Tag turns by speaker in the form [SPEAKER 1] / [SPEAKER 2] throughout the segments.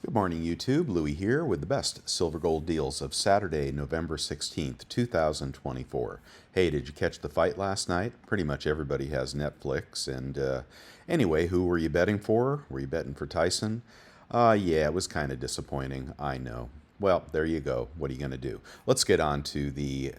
[SPEAKER 1] Good morning, YouTube. Louie here with the best silver gold deals of Saturday, November 16th, 2024. Hey, did you catch the fight last night? Pretty much everybody has Netflix. And anyway, who were you betting for? Were you betting for Tyson? Yeah, it was kind of disappointing. I know. Well, there you go. What are you going to do? Let's get on to the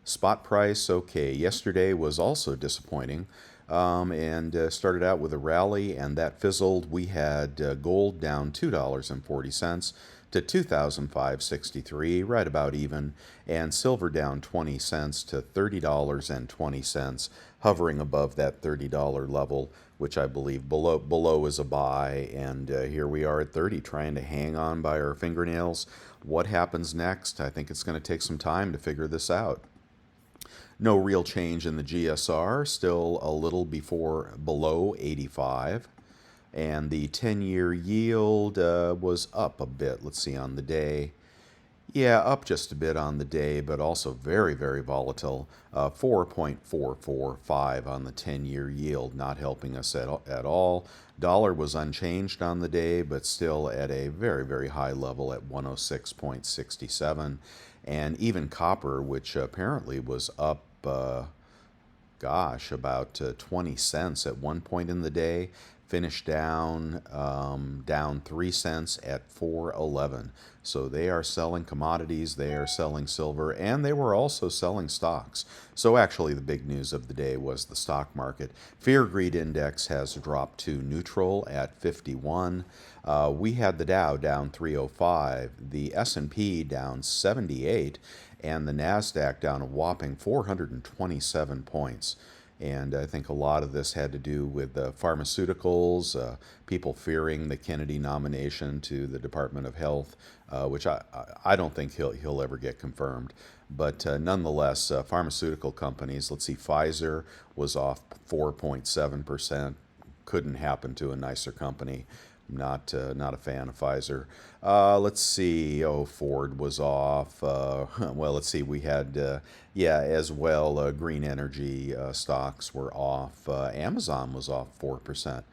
[SPEAKER 1] spot price. Okay, yesterday was also disappointing. And started out with a rally, and that fizzled. We had gold down $2.40 to 2,563, right about even, and silver down 20 cents to $30.20, hovering above that $30 level, which I believe below is a buy. And here we are at 30, trying to hang on by our fingernails. What happens next? I think it's going to take some time to figure this out. No real change in the GSR, still a little below 85. And the 10-year yield was up a bit. Let's see, on the day. Yeah, up just a bit on the day, but also very, very volatile. 4.445 on the 10-year yield, not helping us at all. Dollar was unchanged on the day, but still at a very, very high level at 106.67. And even copper, which apparently was up, about 20 cents at one point in the day, finished down 3 cents at 4.11. So they are selling commodities, they are selling silver, and they were also selling stocks. So actually the big news of the day was the stock market. Fear Greed Index has dropped to neutral at 51. We had the Dow down 305, the S&P down 78, and the Nasdaq down a whopping 427 points. And I think a lot of this had to do with pharmaceuticals, people fearing the Kennedy nomination to the Department of Health, which I don't think he'll ever get confirmed. But nonetheless, pharmaceutical companies, let's see, Pfizer was off 4.7%. Couldn't happen to a nicer company. Not a fan of Pfizer. Let's see. Oh, Ford was off. Well, let's see. We had as well. Green energy stocks were off. Amazon was off 4%.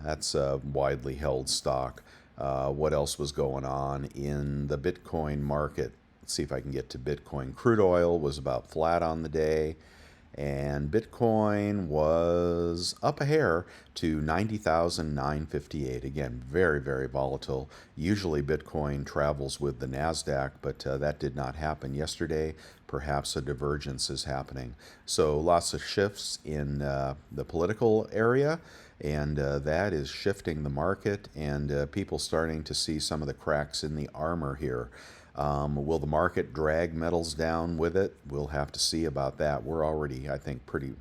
[SPEAKER 1] That's a widely held stock. What else was going on in the Bitcoin market? Let's see if I can get to Bitcoin. Crude oil was about flat on the day. And Bitcoin was up a hair to 90,958. Again, very, very volatile. Usually Bitcoin travels with the NASDAQ, but that did not happen yesterday. Perhaps a divergence is happening. So lots of shifts in the political area, and that is shifting the market, and people starting to see some of the cracks in the armor here. Will the market drag metals down with it? We'll have to see about that. We're already, I think, pretty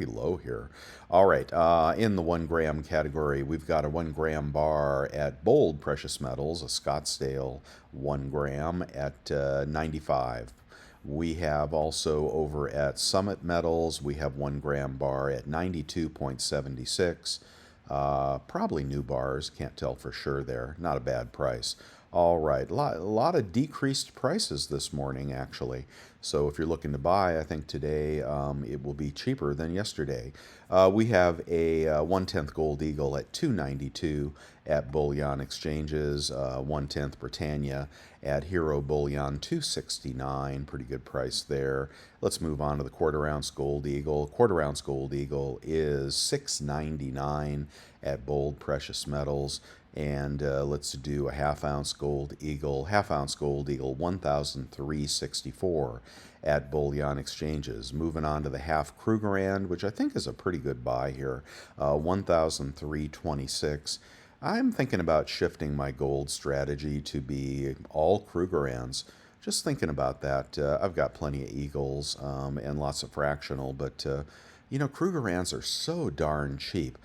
[SPEAKER 1] low here. All right, in the 1 gram category, we've got a 1 gram bar at Bold Precious Metals, a Scottsdale 1 gram at 95. We have also over at Summit Metals, we have 1 gram bar at 92.76. Probably new bars, can't tell for sure there. Not a bad price. All right, a lot of decreased prices this morning, actually. So if you're looking to buy, I think today it will be cheaper than yesterday. We have a 1/10 Gold Eagle at 292 at Bullion Exchanges, 1/10 Britannia at Hero Bullion 269. Pretty good price there. Let's move on to the quarter ounce Gold Eagle. Quarter ounce Gold Eagle is 699 at Bold Precious Metals. And let's do a half ounce Gold Eagle 1,364 at Bullion Exchanges. Moving on to the half Krugerrand, which I think is a pretty good buy here, 1,326. I'm thinking about shifting my gold strategy to be all Krugerrands. Just thinking about that. I've got plenty of Eagles and lots of fractional, but Krugerrands are so darn cheap.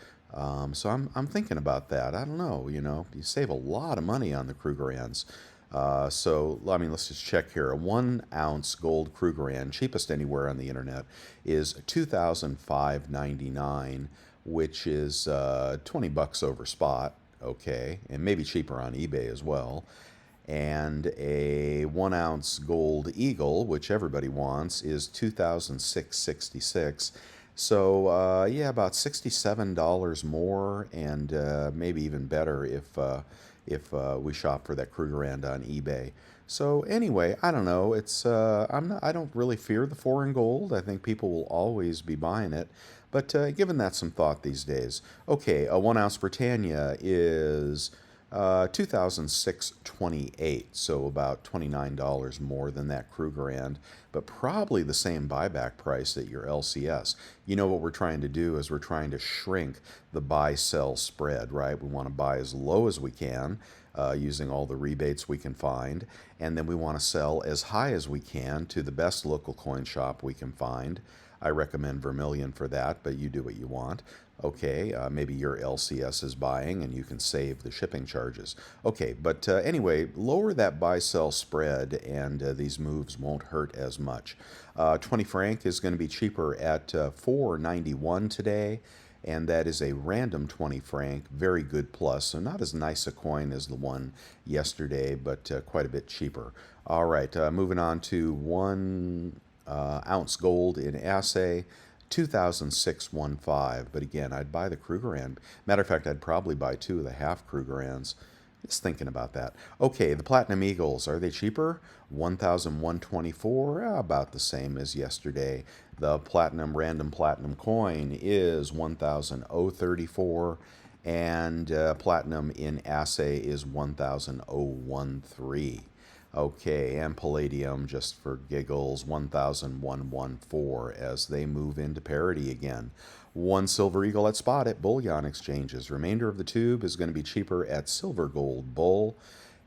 [SPEAKER 1] So I'm thinking about that. I don't know, you save a lot of money on the Krugerrands. So, I mean, let's just check here. A 1 ounce gold Krugerrand, cheapest anywhere on the internet, is $2,599, which is $20 over spot, okay, and maybe cheaper on eBay as well. And a 1 ounce gold eagle, which everybody wants, is $2,666. So about $67 more, and maybe even better if we shop for that Krugerrand on eBay. So anyway, I don't know. I don't really fear the foreign gold. I think people will always be buying it, but giving that some thought these days. Okay, a 1 ounce Britannia is 2006.28, so about $29 more than that Krugerrand, but probably the same buyback price at your LCS. You know what we're trying to do is we're trying to shrink the buy-sell spread, right? We want to buy as low as we can, using all the rebates we can find, and then we want to sell as high as we can to the best local coin shop we can find. I recommend Vermilion for that, but you do what you want. Okay, maybe your LCS is buying and you can save the shipping charges. Okay, but anyway, lower that buy-sell spread and these moves won't hurt as much. 20 franc is going to be cheaper at 4.91 today, and that is a random 20 franc, very good plus, so not as nice a coin as the one yesterday, but quite a bit cheaper. All right, moving on to 1 ounce gold in assay. 2006.15, but again, I'd buy the Krugerrand. Matter of fact, I'd probably buy 2 of the half Krugerrands. Just thinking about that. Okay, the Platinum Eagles, are they cheaper? 1,124, about the same as yesterday. The Platinum Random Platinum coin is 1,034, and Platinum in assay is 1,013. Okay, and Palladium, just for giggles, 1,114 as they move into parity again. 1 Silver Eagle at spot at bullion exchanges. Remainder of the tube is going to be cheaper at Silver Gold Bull,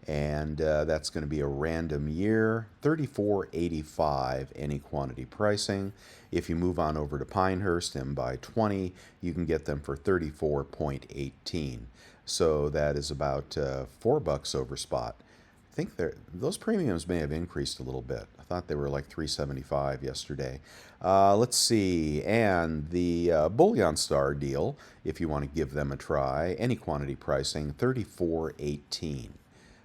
[SPEAKER 1] and that's going to be a random year, 34.85 any quantity pricing. If you move on over to Pinehurst and buy 20, you can get them for 34.18. So that is about $4 over spot. I think those premiums may have increased a little bit. I thought they were like $3.75 yesterday. Let's see, and the Bullion Star deal, if you want to give them a try, any quantity pricing, $34.18.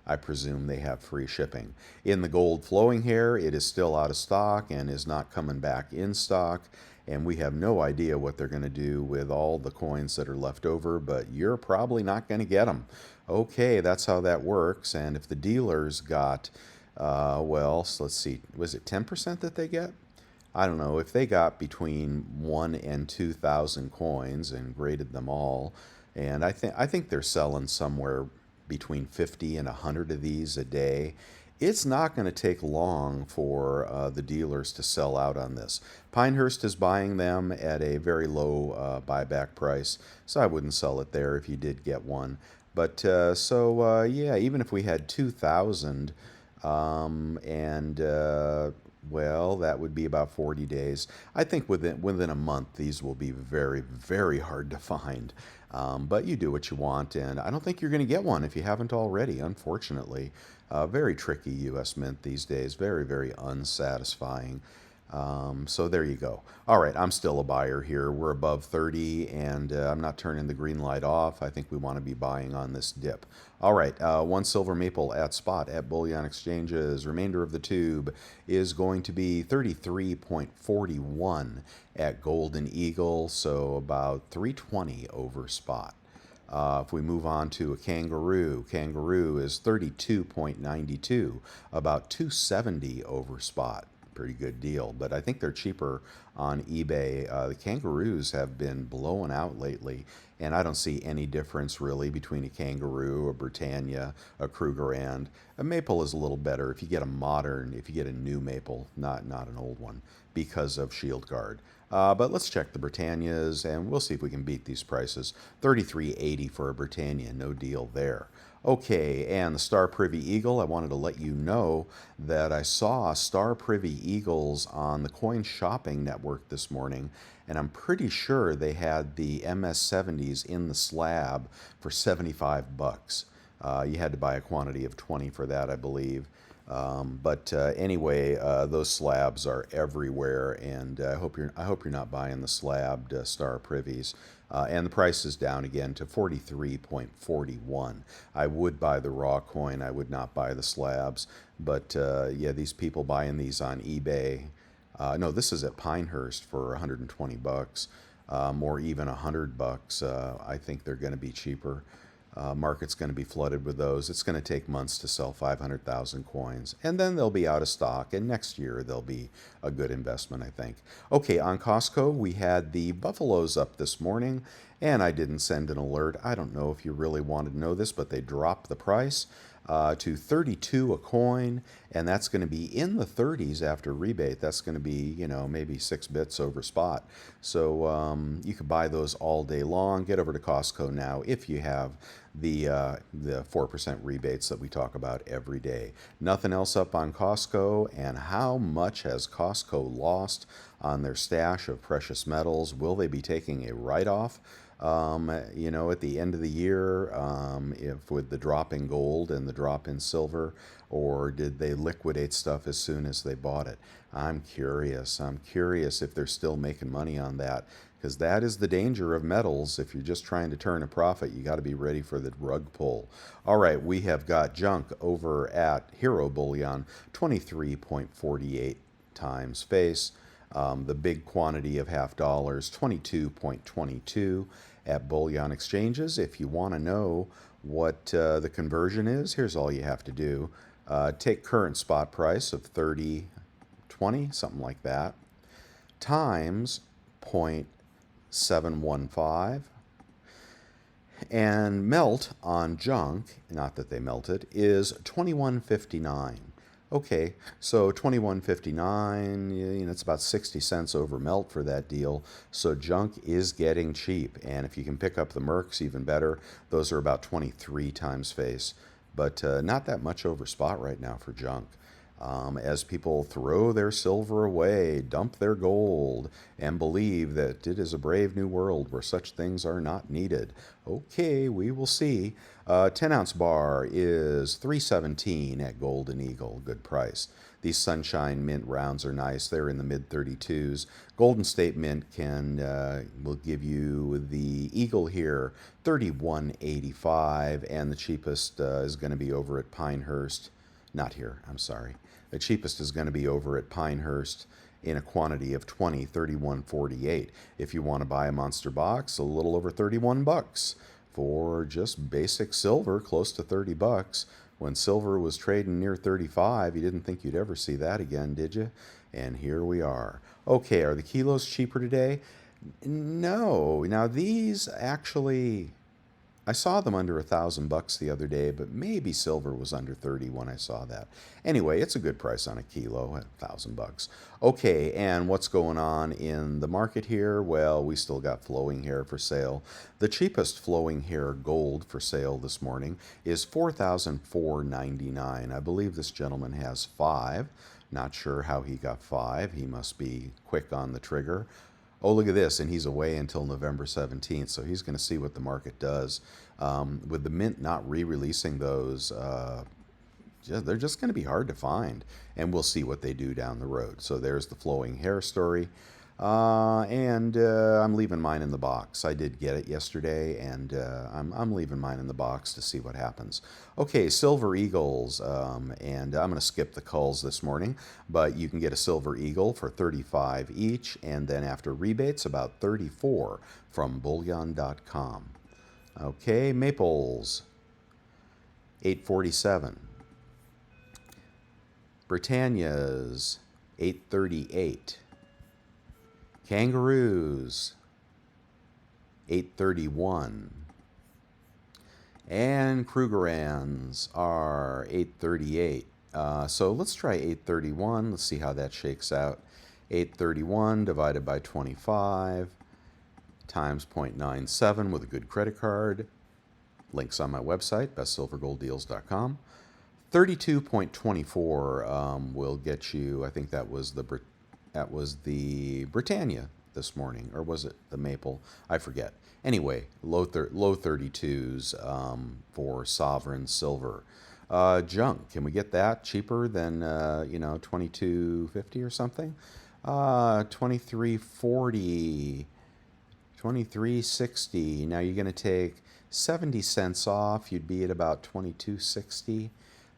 [SPEAKER 1] I presume they have free shipping. In the gold flowing hair, it is still out of stock and is not coming back in stock. And we have no idea what they're going to do with all the coins that are left over, but you're probably not going to get them. Okay, that's how that works. And if the dealers got, well, so let's see, was it 10% that they get? I don't know. If they got between 1 and 2,000 coins and graded them all, and I think they're selling somewhere between 50 and 100 of these a day. It's not going to take long for the dealers to sell out on this. Pinehurst is buying them at a very low buyback price, so I wouldn't sell it there if you did get one. But yeah, even if we had 2,000, well, that would be about 40 days. I think within a month, these will be very, very hard to find. But you do what you want, and I don't think you're going to get one if you haven't already, unfortunately. Very tricky U.S. Mint these days, very, very unsatisfying. So there you go. All right, I'm still a buyer here. We're above 30, and I'm not turning the green light off. I think we want to be buying on this dip. All right, 1 silver maple at spot at bullion exchanges. Remainder of the tube is going to be 33.41 at Golden Eagle, so about 320 over spot. If we move on to a kangaroo, kangaroo is 32.92, about 270 over spot. Pretty good deal, but I think they're cheaper on eBay. The kangaroos have been blowing out lately, and I don't see any difference really between a kangaroo, a Britannia, a Krugerrand. A maple is a little better if you get a modern, if you get a new maple, not an old one, because of Shield Guard. But let's check the Britannias, and we'll see if we can beat these prices. $33.80 for a Britannia, no deal there. Okay, and the Star Privy Eagle, I wanted to let you know that I saw Star Privy Eagles on the Coin Shopping Network this morning, and I'm pretty sure they had the MS70s in the slab for 75 bucks. You had to buy a quantity of 20 for that, I believe. But anyway, those slabs are everywhere, and I hope you're not buying the slabbed Star Privies. And the price is down again to 43.41. I would buy the raw coin. I would not buy the slabs. But yeah, these people buying these on eBay. No, this is at Pinehurst for 120 bucks, or even 100 bucks. I think they're going to be cheaper. market's going to be flooded with those. It's going to take months to sell 500,000 coins, and then they'll be out of stock, and next year they'll be a good investment, I think. Okay, on Costco, we had the Buffaloes up this morning, and I didn't send an alert. I don't know if you really wanted to know this, but they dropped the price to 32 a coin, and that's going to be in the 30s after rebate. That's going to be, maybe 6 bits over spot. So you could buy those all day long. Get over to Costco now if you have the 4% rebates that we talk about every day. Nothing else up on Costco. And how much has Costco lost on their stash of precious metals? Will they be taking a write-off? At the end of the year, if with the drop in gold and the drop in silver, or did they liquidate stuff as soon as they bought it? I'm curious. I'm curious if they're still making money on that, because that is the danger of metals. If you're just trying to turn a profit, you got to be ready for the rug pull. All right, we have got junk over at Hero Bullion, 23.48 times face. The big quantity of half dollars, 22.22 at bullion exchanges. If you want to know what the conversion is, here's all you have to do. Take current spot price of 30.20, something like that, times 0.715, and melt on junk, not that they melt it, is 21.59. Okay, so 21.59, it's about 60 cents over melt for that deal. So junk is getting cheap, and if you can pick up the Mercs, even better. Those are about 23 times face, but not that much over spot right now for junk. As people throw their silver away, dump their gold, and believe that it is a brave new world where such things are not needed. Okay, we will see. 10-ounce bar is $3.17 at Golden Eagle, good price. These Sunshine Mint rounds are nice. They're in the mid-32s. Golden State Mint will give you the Eagle here, $31.85, and the cheapest is going to be over at Pinehurst. Not here, I'm sorry. The cheapest is going to be over at Pinehurst in a quantity of 20, $31.48. If you want to buy a monster box, a little over 31 bucks for just basic silver, close to 30 bucks. When silver was trading near 35, you didn't think you'd ever see that again, did you? And here we are. Okay, are the kilos cheaper today? No. Now these actually, I saw them under $1,000 the other day, but maybe silver was under 30 when I saw that. Anyway, it's a good price on a kilo, $1,000. Okay, and what's going on in the market here? Well, we still got flowing hair for sale. The cheapest flowing hair gold for sale this morning is $4,499. I believe this gentleman has 5. Not sure how he got 5. He must be quick on the trigger. Oh, look at this, and he's away until November 17th, so he's going to see what the market does. With the Mint not re-releasing those, they're just going to be hard to find, and we'll see what they do down the road. So there's the flowing hair story, and I'm leaving mine in the box. I did get it yesterday, and I'm leaving mine in the box to see what happens. Okay, Silver Eagles, and I'm going to skip the culls this morning, but you can get a Silver Eagle for 35 each, and then after rebates, about 34 from bullion.com. Okay, Maples, 847. Britannias, 838. Kangaroos, 831. And Krugerrands are 838. So let's try 831. Let's see how that shakes out. 831 divided by 25 times 0.97 with a good credit card. Links on my website, bestsilvergolddeals.com. 32.24 will get you, I think that was the Britannia this morning, or was it the Maple? I forget. Anyway, low 32s for Sovereign Silver. Junk, can we get that cheaper than, $22.50 or something? $23.40, $23.60. Now you're going to take 70 cents off. You'd be at about $22.60.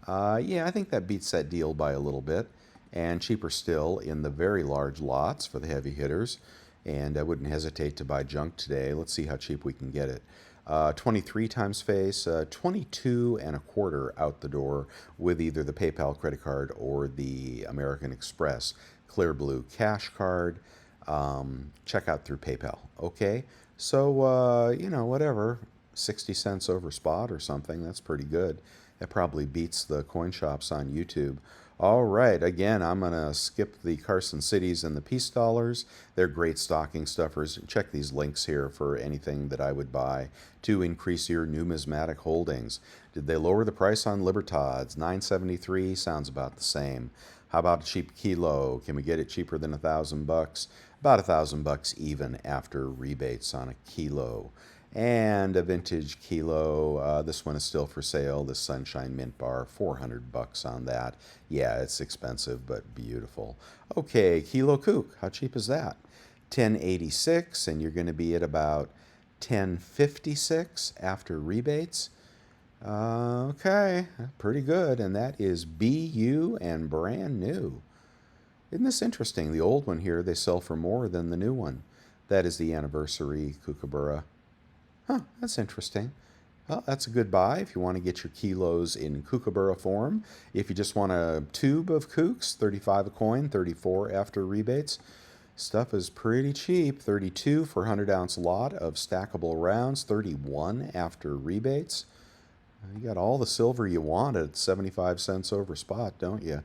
[SPEAKER 1] Yeah, I think that beats that deal by a little bit. And cheaper still in the very large lots for the heavy hitters. And I wouldn't hesitate to buy junk today. Let's see how cheap we can get it. 23 times face, 22 and a quarter out the door with either the PayPal credit card or the American Express Clear Blue Cash Card. Check out through PayPal. Okay, so whatever, 60 cents over spot or something. That's pretty good. It probably beats the coin shops on YouTube. All right, again, I'm going to skip the Carson Cities and the Peace Dollars. They're great stocking stuffers. Check these links here for anything that I would buy to increase your numismatic holdings. Did they lower the price on Libertads? $9.73 sounds about the same. How about a cheap kilo? Can we get it cheaper than $1,000? About $1,000 even after rebates on a kilo. And a vintage kilo. This one is still for sale. The Sunshine Mint Bar, $400 on that. Yeah, it's expensive, but beautiful. Okay, kilo kook. How cheap is that? $10.86, and you're going to be at about $10.56 after rebates. Okay, pretty good, and that is BU and brand new. Isn't this interesting? The old one here, they sell for more than the new one. That is the anniversary kookaburra. Huh, that's interesting. Well, that's a good buy if you want to get your kilos in kookaburra form. If you just want a tube of kooks, 35 a coin, 34 after rebates. Stuff is pretty cheap. 32 for 100-ounce lot of stackable rounds, 31 after rebates. You got all the silver you want at 75 cents over spot, don't you?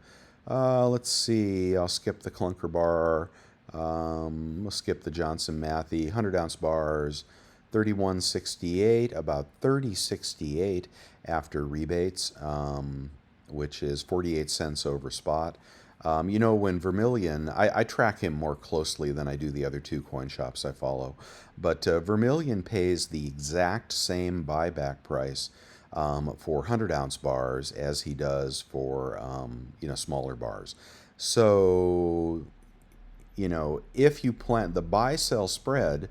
[SPEAKER 1] Let's see. I'll skip the clunker bar. We'll skip the Johnson Matthey 100-ounce bars. 31.68, about 30.68 after rebates, which is 48 cents over spot. When Vermilion, I track him more closely than I do the other two coin shops I follow, but Vermilion pays the exact same buyback price for 100-ounce bars as he does for smaller bars. So, if you plan the buy-sell spread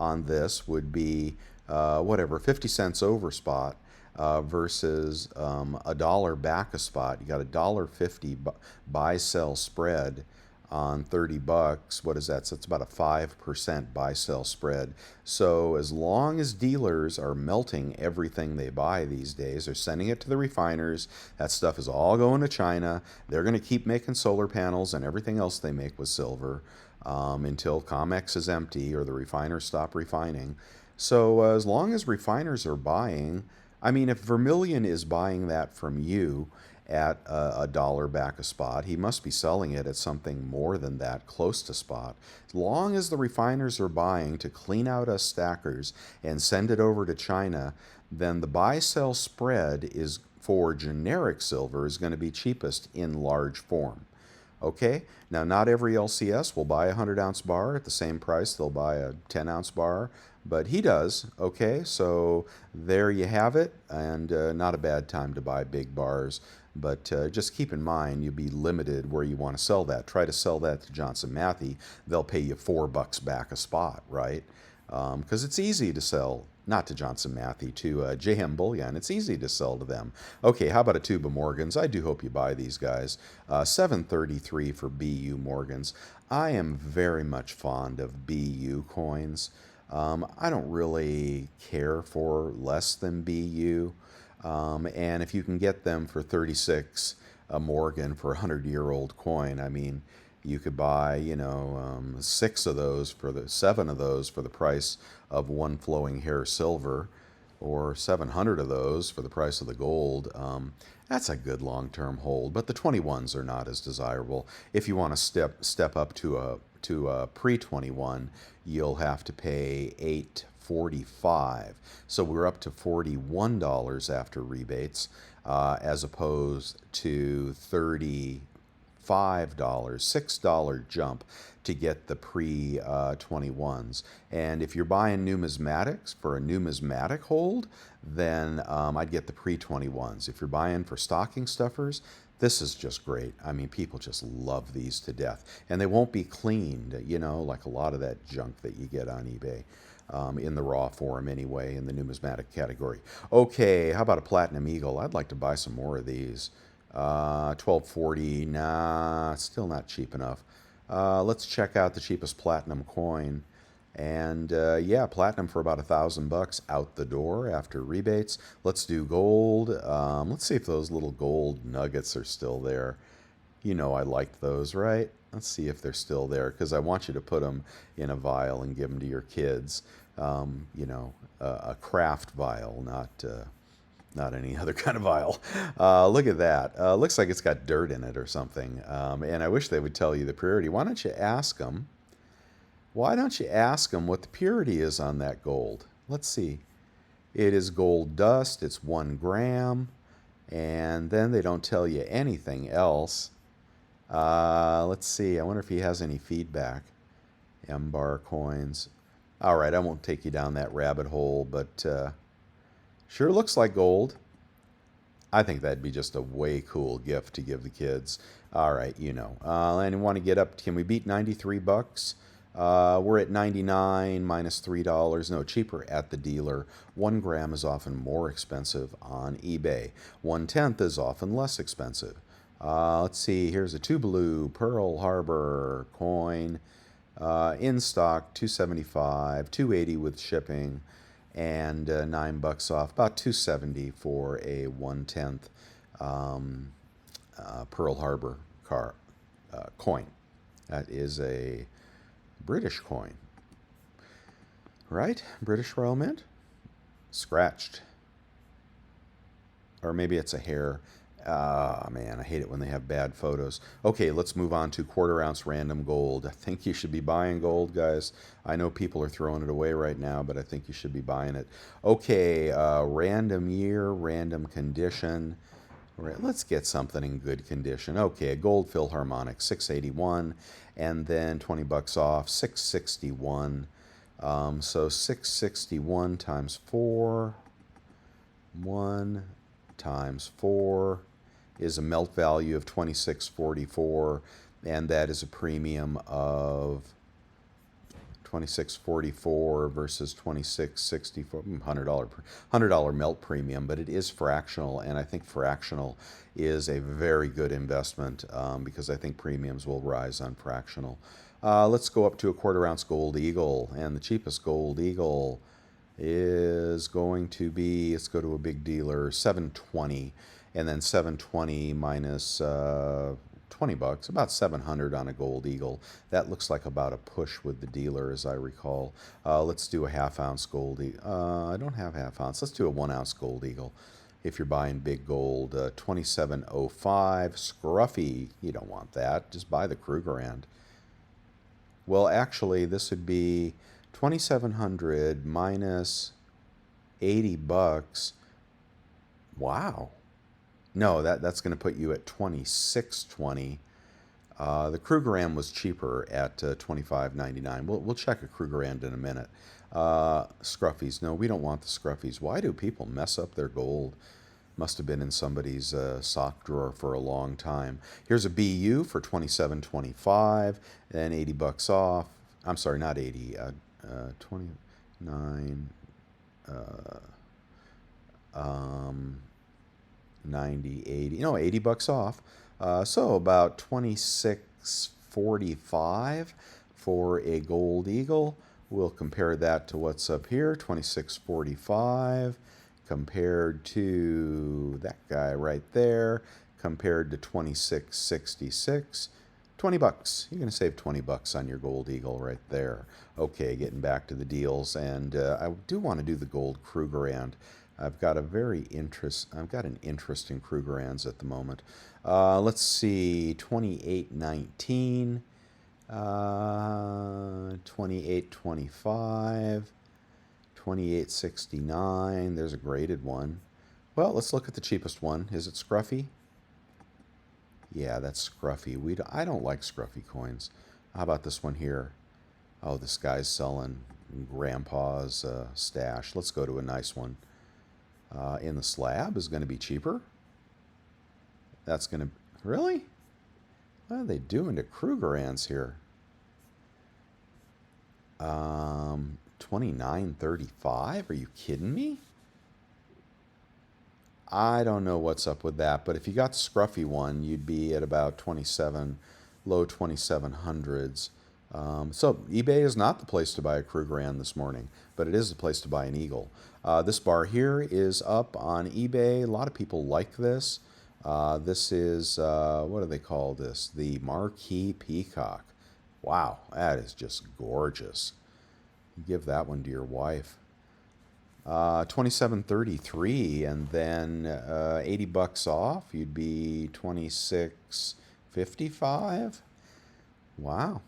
[SPEAKER 1] on this would be 50 cents over spot versus a dollar back a spot. You got $1.50 buy-sell spread on $30. What is that? So it's about a 5% buy-sell spread. So as long as dealers are melting everything they buy these days, they're sending it to the refiners. That stuff is all going to China. They're going to keep making solar panels and everything else they make with silver until COMEX is empty or the refiners stop refining. So as long as refiners are buying, if Vermilion is buying that from you at a dollar back a spot, he must be selling it at something more than that, close to spot. As long as the refiners are buying to clean out us stackers and send it over to China, then the buy-sell spread is for generic silver is going to be cheapest in large form. Okay, now not every LCS will buy a 100-ounce bar at the same price they'll buy a 10-ounce bar, but he does. Okay, so there you have it, and not a bad time to buy big bars, but just keep in mind you'll be limited where you want to sell that. Try to sell that to Johnson Matthey, they'll pay you $4 back a spot, right? Because it's easy to sell, not to Johnson Matthey, to JM Bullion. It's easy to sell to them. Okay, how about a tube of Morgans? I do hope you buy these guys. $7.33 for BU Morgans. I am very much fond of BU coins. I don't really care for less than BU. And if you can get them for 36 a Morgan for a 100-year-old coin, you could buy, 7 of those for the price of one flowing hair silver, or 700 of those for the price of the gold. That's a good long-term hold, but the 21s are not as desirable. If you want to step up to a pre-21, you'll have to pay $8.45. So we're up to $41 after rebates, as opposed to $35, $6 jump to get the pre-21s. And if you're buying numismatics for a numismatic hold, then I'd get the pre-21s. If you're buying for stocking stuffers, this is just great. People just love these to death. And they won't be cleaned, like a lot of that junk that you get on eBay. In the raw form anyway, in the numismatic category. Okay, how about a Platinum Eagle? I'd like to buy some more of these. $12.40, nah, still not cheap enough. Let's check out the cheapest platinum coin. And yeah, platinum for about $1,000 out the door after rebates. Let's do gold. Let's see if those little gold nuggets are still there. You know I liked those, right? Let's see if they're still there, because I want you to put them in a vial and give them to your kids. You know, a craft vial, not any other kind of vial. Look at that. Looks like it's got dirt in it or something. And I wish they would tell you the purity. Why don't you ask them? Why don't you ask them what the purity is on that gold? Let's see. It is gold dust. It's 1 gram. And then they don't tell you anything else. Let's see. I wonder if he has any feedback. M-bar coins. All right, I won't take you down that rabbit hole, but sure looks like gold. I think that'd be just a way cool gift to give the kids. All right, you know. And you want to get up, can we beat 93 bucks? We're at 99 minus $3. No, cheaper at the dealer. 1 gram is often more expensive on eBay. 1/10 is often less expensive. Let's see, here's a Tuvalu Pearl Harbor coin. In stock, $275, $280 with shipping, and $9 off, about $270 for a 1/10 Pearl Harbor coin. That is a British coin, right? British Royal Mint? Scratched. Or maybe it's a hair. Ah, man, I hate it when they have bad photos. Okay, let's move on to quarter-ounce random gold. I think you should be buying gold, guys. I know people are throwing it away right now, but I think you should be buying it. Okay, random year, random condition. Let's get something in good condition. Okay, a gold Philharmonic, 681, and then $20 off, 661. So 661 times 4, 1 times 4 is a melt value of 26.44, and that is a premium of 26.44 versus 26.64, $100 melt premium, but it is fractional, and I think fractional is a very good investment because I think premiums will rise on fractional. Let's go up to a quarter-ounce gold eagle, and the cheapest gold eagle is going to be, let's go to a big dealer, 720, and then 720 minus $20, about 700 on a gold eagle. That looks like about a push with the dealer, as I recall. Let's do a half-ounce gold eagle. I don't have half-ounce. Let's do a 1-ounce gold eagle. If you're buying big gold, 2705, scruffy. You don't want that. Just buy the Krugerrand. Well, actually, this would be 2,700 minus $80. Wow. No, that's going to put you at 2620. The Krugerrand was cheaper at $25.99. We'll check a Krugerrand in a minute. Scruffies. No, we don't want the scruffies. Why do people mess up their gold? Must have been in somebody's sock drawer for a long time. Here's a BU for $27.25, and $80 off. I'm sorry, not 80. 29. 90, 80. No, $80 off. So about 26.45 for a gold eagle. We'll compare that to what's up here, 26.45 compared to that guy right there, compared to 26.66. $20. You're going to save $20 on your gold eagle right there. Okay, getting back to the deals, and I do want to do the gold Krugerrand. I've got an interest in Krugerrands at the moment. Let's see, 28.19, 28.25, 28.69. There's a graded one. Well, let's look at the cheapest one. Is it scruffy? Yeah, that's scruffy. I don't like scruffy coins. How about this one here? Oh, this guy's selling Grandpa's stash. Let's go to a nice one. In the slab is going to be cheaper. That's going to... Really? What are they doing to Krugerrands here? 29.35? Are you kidding me? I don't know what's up with that, but if you got the scruffy one, you'd be at about 27, low 2700s. So eBay is not the place to buy a Krugerrand this morning, but it is the place to buy an eagle. This bar here is up on eBay. A lot of people like this. This is, what do they call this? The Marquee Peacock. Wow, that is just gorgeous. Give that one to your wife. 27.33, and then $80 off, you'd be 26.55. Wow,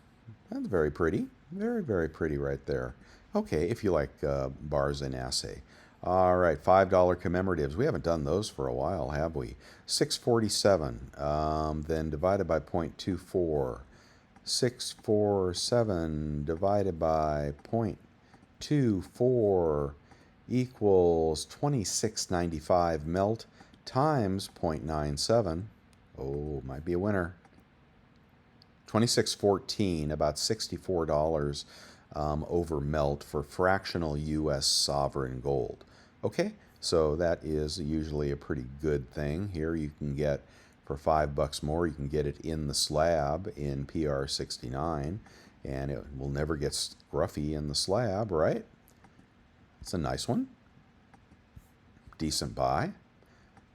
[SPEAKER 1] that's very pretty. Very, very pretty right there. Okay, if you like bars in assay. All right, $5 commemoratives. We haven't done those for a while, have we? 647, then divided by 0.24. 647 divided by 0.24 equals 26.95 melt times 0.97. Oh, might be a winner. 26.14, about $64 over melt for fractional U.S. sovereign gold. Okay, so that is usually a pretty good thing. Here you can get, for $5 more, you can get it in the slab in PR69, and it will never get scruffy in the slab, right? It's a nice one. Decent buy.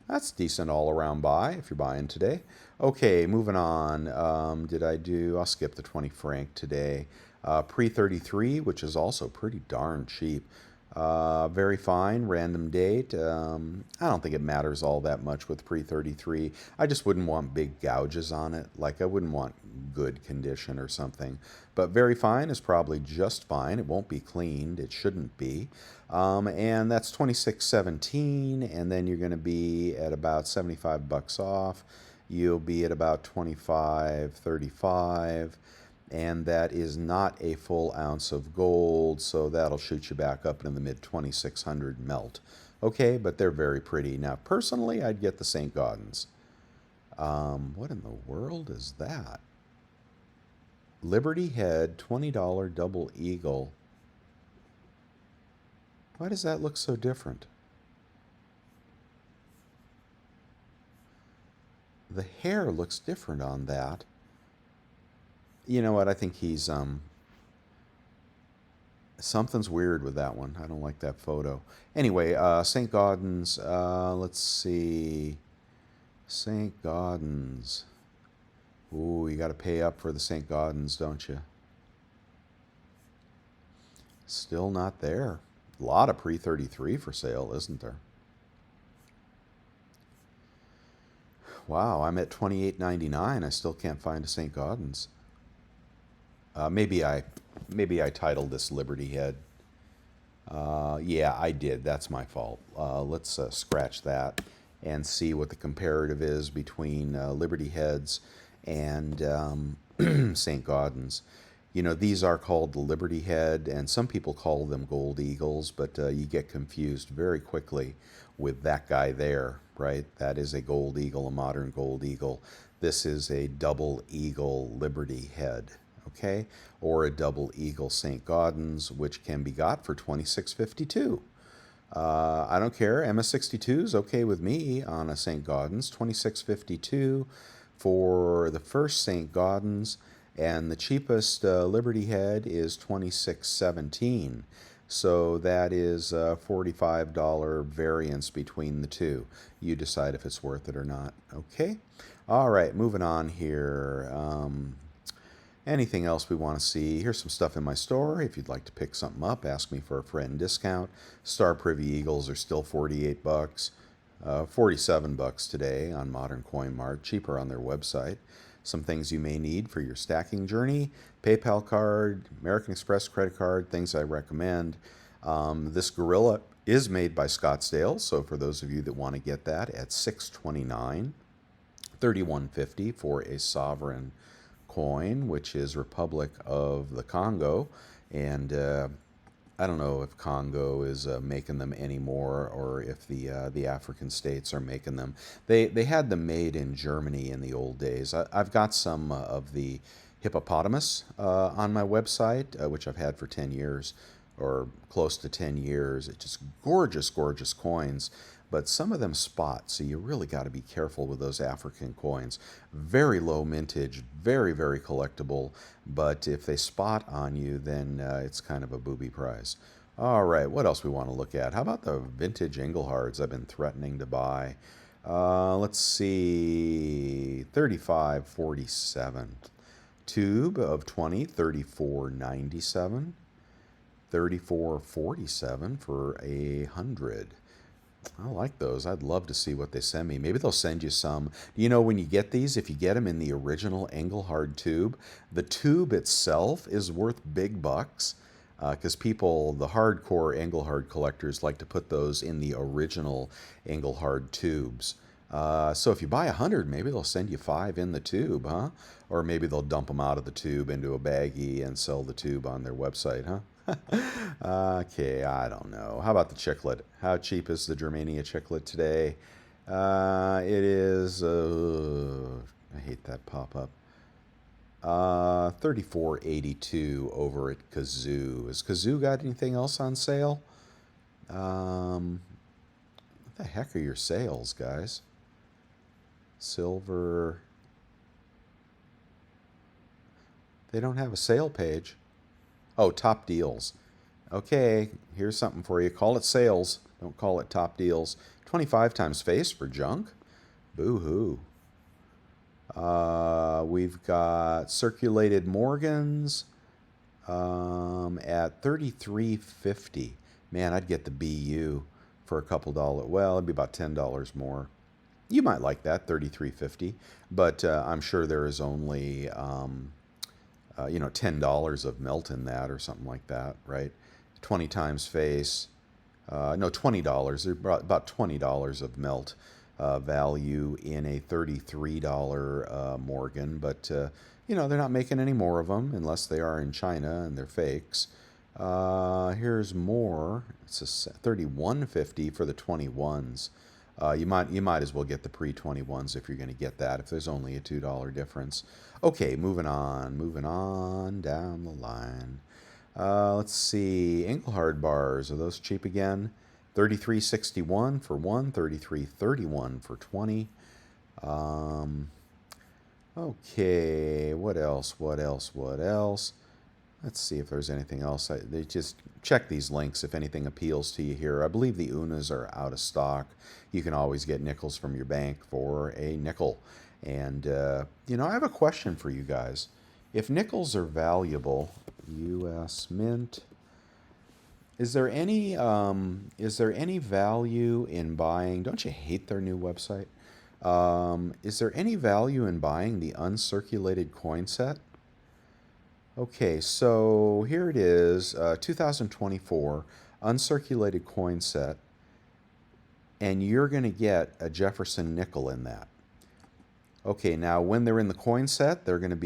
[SPEAKER 1] That's decent all-around buy if you're buying today. Okay, moving on. I'll skip the 20 franc today. Pre-33, which is also pretty darn cheap. Very fine, random date. I don't think it matters all that much with pre-33. I just wouldn't want big gouges on it. Like, I wouldn't want good condition or something. But very fine is probably just fine. It won't be cleaned. It shouldn't be. And that's 26.17, and then you're going to be at about $75 off. You'll be at about 25.35. And that is not a full ounce of gold, so that'll shoot you back up into the mid 2600 melt. Okay, but they're very pretty. Now, personally, I'd get the St. Gaudens. What in the world is that? Liberty Head, $20 double eagle. Why does that look so different? The hair looks different on that. You know what? I think he's something's weird with that one. I don't like that photo. Anyway, St. Gaudens. Let's see. St. Gaudens. Ooh, you got to pay up for the St. Gaudens, don't you? Still not there. A lot of pre-33 for sale, isn't there? Wow, I'm at $28.99. I still can't find a St. Gaudens. Maybe I titled this Liberty Head. Yeah, I did. That's my fault. Let's scratch that and see what the comparative is between Liberty Heads and St. Gaudens. You know, these are called the Liberty Head, and some people call them Gold Eagles, but you get confused very quickly with that guy there, right? That is a Gold Eagle, a modern Gold Eagle. This is a double Eagle Liberty Head. Okay, or a double eagle St. Gaudens, which can be got for $26.52. I don't care. MS62 is okay with me on a St. Gaudens. $26.52 for the first St. Gaudens, and the cheapest Liberty Head is $26.17. So that is a $45 variance between the two. You decide if it's worth it or not. Okay. All right, moving on here. Anything else we want to see? Here's some stuff in my store. If you'd like to pick something up, ask me for a friend discount. Star Privy Eagles are still $48. $47 today on Modern Coin Mart, cheaper on their website. Some things you may need for your stacking journey: PayPal card, American Express credit card, things I recommend. This gorilla is made by Scottsdale, so for those of you that want to get that, at $6.29, $31.50 for a sovereign coin, which is Republic of the Congo, and I don't know if Congo is making them anymore, or if the African states are making them. They had them made in Germany in the old days. I've got some of the hippopotamus on my website, which I've had for 10 years, or close to 10 years. It's just gorgeous, gorgeous coins. but some of them spot, so you really got to be careful with those African coins. Very low mintage, very, very collectible, but if they spot on you, then it's kind of a booby prize. All right, what else we want to look at? How about the vintage Englehards I've been threatening to buy? Let's see, 35.47. Tube of 20, 34.97. 34.47 for 100. I like those. I'd love to see what they send me. Maybe they'll send you some. You know, when you get these, if you get them in the original Engelhard tube, the tube itself is worth big bucks because people, the hardcore Engelhard collectors, like to put those in the original Engelhard tubes. So if you buy 100, maybe they'll send you 5 in the tube, huh? Or maybe they'll dump them out of the tube into a baggie and sell the tube on their website, huh? Okay, I don't know. How about the chiclet? How cheap is the Germania chiclet today? It is, I hate that pop-up. 34.82 over at Kazoo. Has Kazoo got anything else on sale? What the heck are your sales, guys? Silver. They don't have a sale page. Oh, top deals. Okay, here's something for you. Call it sales. Don't call it top deals. 25 times face for junk? Boo-hoo. We've got circulated Morgans at $33.50. Man, I'd get the BU for a couple dollars. Well, it'd be about $10 more. You might like that, $33.50. But I'm sure there is only... $10 of melt in that or something like that, right? 20 times face, no, $20. There's about $20 of melt value in a $33 Morgan, but they're not making any more of them unless they are in China and they're fakes. Here's more. It's a $31.50 for the 21s. You might as well get the pre-21s if you're going to get that, if there's only a $2 difference. Okay, moving on down the line. Let's see, Engelhard bars, are those cheap again? $33.61 for one, $33.31 for 20. Okay, what else? Let's see if there's anything else. They just check these links if anything appeals to you here. I believe the Unas are out of stock. You can always get nickels from your bank for a nickel. And, I have a question for you guys. If nickels are valuable, U.S. Mint, is there any value in buying, don't you hate their new website? Is there any value in buying the uncirculated coin set? Okay, so here it is, 2024 uncirculated coin set, and you're going to get a Jefferson nickel in that. Okay, now when they're in the coin set, they're going to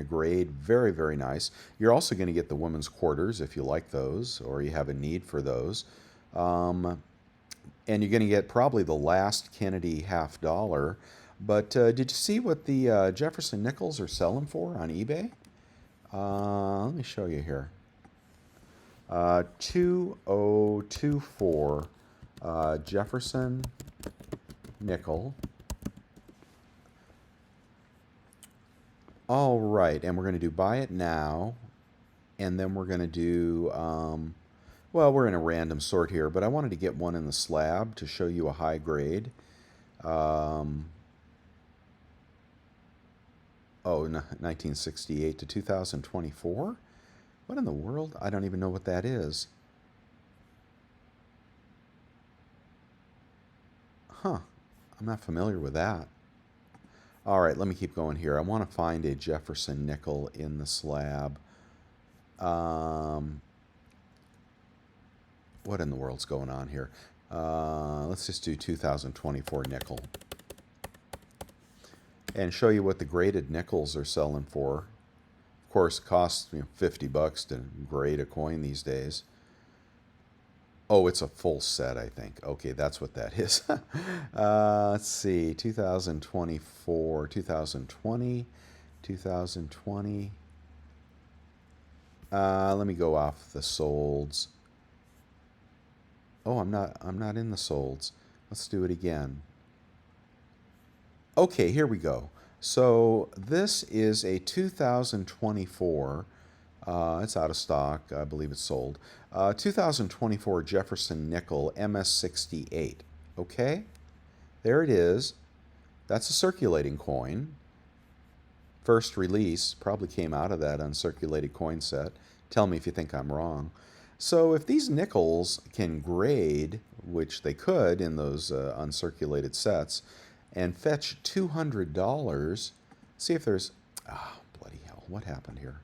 [SPEAKER 1] grade very, very nice. You're also going to get the women's quarters if you like those or you have a need for those. And you're going to get probably the last Kennedy $50. But did you see what the Jefferson nickels are selling for on eBay? Let me show you here. 2024 Jefferson nickel. All right, and we're going to do buy it now, and then we're going to do, we're in a random sort here, but I wanted to get one in the slab to show you a high grade. 1968 to 2024? What in the world? I don't even know what that is. Huh, I'm not familiar with that. All right, let me keep going here. I want to find a Jefferson nickel in the slab. What in the world's going on here? Let's just do 2024 nickel. And show you what the graded nickels are selling for. Of course, it costs $50 to grade a coin these days. Oh, it's a full set, I think. Okay, that's what that is. Let's see, 2024, 2020, 2020. Let me go off the solds. Oh, I'm not in the solds. Let's do it again. Okay, here we go. So this is a 2024, it's out of stock, I believe it's sold, 2024 Jefferson Nickel MS68. Okay, there it is. That's a circulating coin. First release probably came out of that uncirculated coin set. Tell me if you think I'm wrong. So if these nickels can grade, which they could in those uncirculated sets, and fetch $200, see if there's... Ah, bloody hell, what happened here?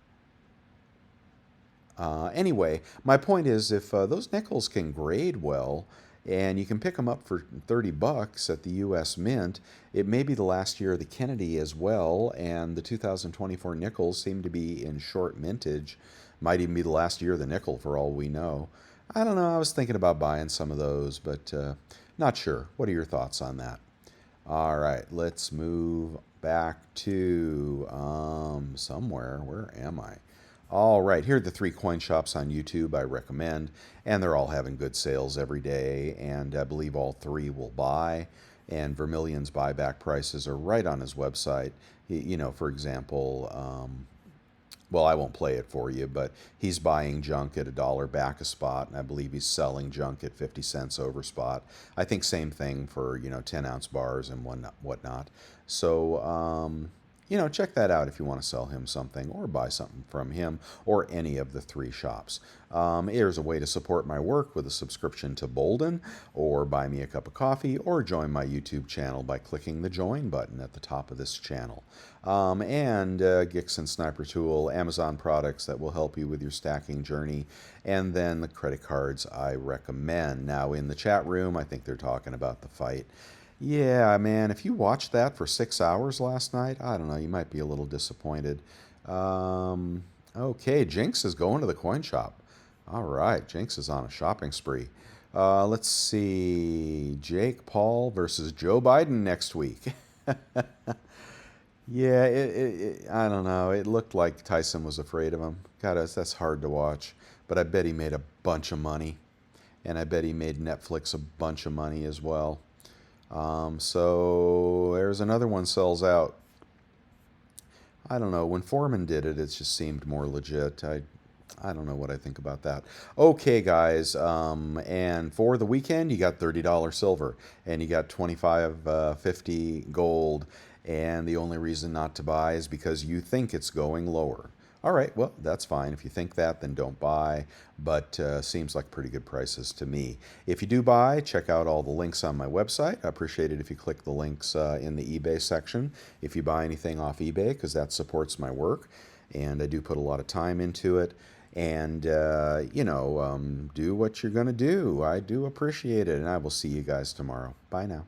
[SPEAKER 1] Anyway, my point is if those nickels can grade well, and you can pick them up for 30 bucks at the U.S. Mint, it may be the last year of the Kennedy as well, and the 2024 nickels seem to be in short mintage. Might even be the last year of the nickel for all we know. I don't know, I was thinking about buying some of those, but not sure. What are your thoughts on that? All right, let's move back to somewhere. Where am I? All right, here are the 3 coin shops on YouTube I recommend, and they're all having good sales every day, and I believe all 3 will buy, and Vermillion's buyback prices are right on his website. You know, for example, well, I won't play it for you, but he's buying junk at $1 back a spot, and I believe he's selling junk at 50 cents over spot. I think same thing for, 10-ounce bars and whatnot. So, check that out if you want to sell him something or buy something from him or any of the 3 shops. Here's a way to support my work with a subscription to Bolden, or buy me a cup of coffee, or join my YouTube channel by clicking the join button at the top of this channel. And Gixxon Sniper Tool, Amazon products that will help you with your stacking journey, and then the credit cards I recommend. Now, in the chat room, I think they're talking about the fight. Yeah, man, if you watched that for 6 hours last night, I don't know, you might be a little disappointed. Okay, Jinx is going to the coin shop. All right, Jinx is on a shopping spree. Let's see, Jake Paul versus Joe Biden next week. Yeah, I don't know. It looked like Tyson was afraid of him. God, that's hard to watch. But I bet he made a bunch of money. And I bet he made Netflix a bunch of money as well. So there's another one sells out. I don't know. When Foreman did it, it just seemed more legit. I don't know what I think about that. Okay, guys. And for the weekend, you got $30 silver, and you got 25.50 gold. And the only reason not to buy is because you think it's going lower. All right, well, that's fine. If you think that, then don't buy. But seems like pretty good prices to me. If you do buy, check out all the links on my website. I appreciate it if you click the links in the eBay section. If you buy anything off eBay, because that supports my work. And I do put a lot of time into it. And, do what you're going to do. I do appreciate it. And I will see you guys tomorrow. Bye now.